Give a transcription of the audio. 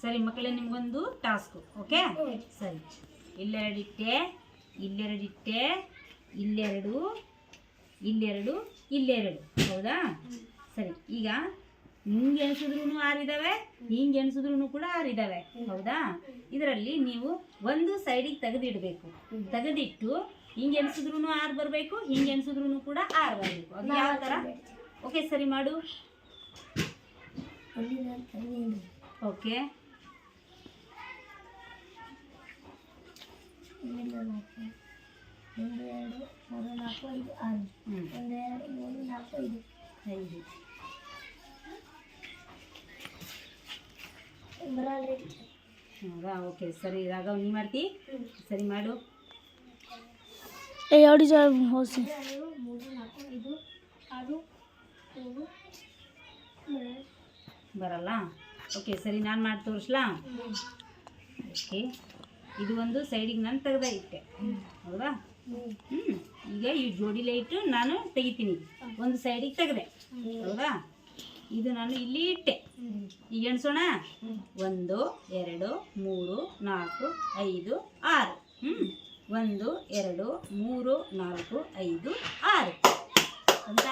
ಸರಿ ಮಕ್ಕಳೇ, ನಿಮಗೊಂದು ಟಾಸ್ಕು. ಓಕೆ, ಸರಿ. ಇಲ್ಲೆರಡಿಟ್ಟೆ, ಇಲ್ಲೆರಡಿಟ್ಟೆ, ಇಲ್ಲೆರಡು, ಇಲ್ಲೆರಡು, ಇಲ್ಲೆರಡು. ಹೌದಾ? ಸರಿ. ಈಗ ಹಿಂಗೆ ಎಣಿಸಿದ್ರೂ 6 ಇದ್ದಾವೆ, ಹಿಂಗೆ ಎಣಿಸಿದ್ರೂ ಕೂಡ 6 ಇದ್ದಾವೆ. ಹೌದಾ? ಇದರಲ್ಲಿ ನೀವು ಒಂದು ಸೈಡಿಗೆ ತೆಗೆದಿಡಬೇಕು. ತೆಗೆದಿಟ್ಟು ಹಿಂಗೆ ಎಣಿಸಿದ್ರೂ 6 ಬರಬೇಕು, ಹಿಂಗೆ ಎಣಿಸಿದ್ರೂ ಕೂಡ 6 ಬರಬೇಕು. ಅದು ಯಾವ ಥರ? ಓಕೆ, ಸರಿ ಮಾಡು. ಓಕೆ, ಹೌದಾ? ಓಕೆ, ಸರಿ. ರಾಘವ್, ನೀ ಮಾಡ್ತಿ? ಸರಿ ಮಾಡು. ಬರಲ್ಲ? ಓಕೆ, ಸರಿ. ನಾನು ಮಾಡಿ ತೋರಿಸ್ಲಾ? ಓಕೆ, ಇದು ಒಂದು ಸೈಡಿಗೆ ನಾನು ತೆಗೆದ ಇಟ್ಟೆ. ಹೌದಾ? ಈಗ ಈ ಜೋಡಿಲೇ ಇಟ್ಟು ನಾನು ತೆಗಿತೀನಿ. ಒಂದು ಸೈಡಿಗೆ ತೆಗೆದೆ. ಹೌದಾ? ಇದು ನಾನು ಇಲ್ಲಿ ಇಟ್ಟೆ. ಈಗ ಎಣಿಸೋಣ. 1 2 3 4 5 6. 1 2 3 4 5 6 ಅಂತ.